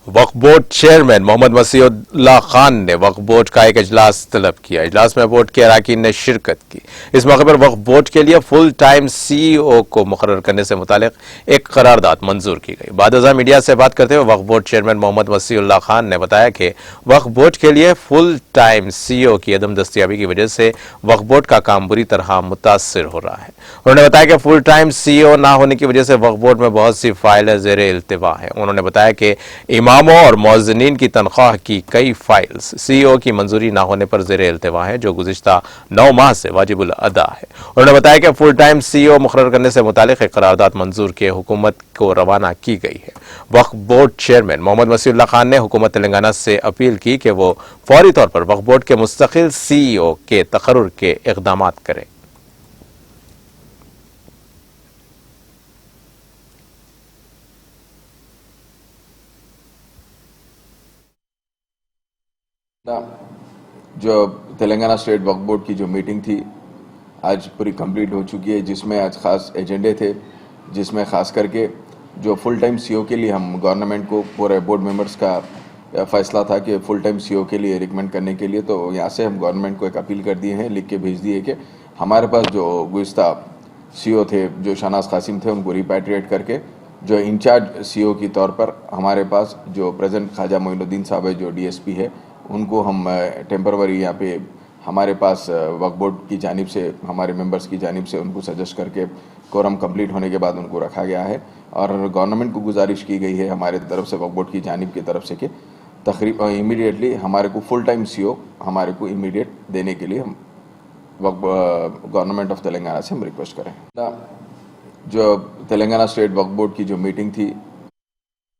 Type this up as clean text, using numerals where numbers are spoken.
वक्फ board chairman Mohammad Masiullah Khan ने वक्फ board का एक इजलास तलब किया। इजलास में बोर्ड के अरकान ने शिरकत की। इस मौके पर वक्फ बोर्ड के लिए फुल टाइम सीईओ को मुकर्रर करने से मुतालिक एक करारदाद मंजूर की गई। बाद मीडिया से बात करते हुए वक्फ बोर्ड चेयरमैन मोहम्मद मसीउल्लाह खान ने बताया कि वक्फ बोर्ड के लिए फुल टाइम सीईओ की अदम दस्तियाबी की वजह से वक्फ बोर्ड का काम बुरी तरह मुतासर हो रहा है। उन्होंने बताया कि फुल टाइम सीईओ ना होने की वजह से वक्फ बोर्ड में बहुत सी फाइलें ज़ेरे इल्तिवा है। उन्होंने बताया कि इमामों और मुअज्जिनीन की तनख्वाह की कई फाइल्स सीईओ की मंजूरी ना होने पर ज़ेरे इल्तिवा है, जो गुज़िश्ता 9 माह से वाजिबुल अदा है। उन्होंने बताया कि फुल टाइम सीईओ मुकर्रर करने से मुतालिक एक करारदाद मंजूर के हुकूमत को रवाना की गई है। वक्फ बोर्ड चेयरमैन मोहम्मद मसीउल्लाह खान ने हुकूमत तेलंगाना से अपील की कि वो फौरी तौर पर वक्फ बोर्ड के मुस्तकिल सीईओ के तकर्रुर के इक़दाम करें। जो तेलंगाना स्टेट वक्फ बोर्ड की जो मीटिंग थी आज पूरी कंप्लीट हो चुकी है, जिसमें आज ख़ास एजेंडे थे, जिसमें ख़ास करके जो फुल टाइम सीईओ के लिए हम गवर्नमेंट को पूरे बोर्ड मेंबर्स का फैसला था कि फुल टाइम सीईओ के लिए रिकमेंड करने के लिए, तो यहाँ से हम गवर्नमेंट को एक अपील कर दिए हैं, लिख के भेज दिए कि हमारे पास जो गुज़िश्ता सीईओ थे, जो शहनाज कासिम थे, उनको रिपैट्रिएट करके जो इंचार्ज सीईओ के तौर पर हमारे पास जो प्रेजेंट ख्वाजा मोइनुद्दीन साहब है, जो डीएसपी है, उनको हम टेम्पररी यहाँ पे हमारे पास वक्फ बोर्ड की जानिब से, हमारे मेंबर्स की जानिब से उनको सजेस्ट करके कोरम कंप्लीट होने के बाद उनको रखा गया है। और गवर्नमेंट को गुजारिश की गई है हमारे तरफ से, वक्फ बोर्ड की जानिब की तरफ से, कि तकरीबन इमीडिएटली हमारे को फुल टाइम सीईओ हमारे को इमीडिएट देने के लिए हम गवर्नमेंट ऑफ तेलंगाना से हम रिक्वेस्ट करें। जो तेलंगाना स्टेट वक्फ बोर्ड की जो मीटिंग थी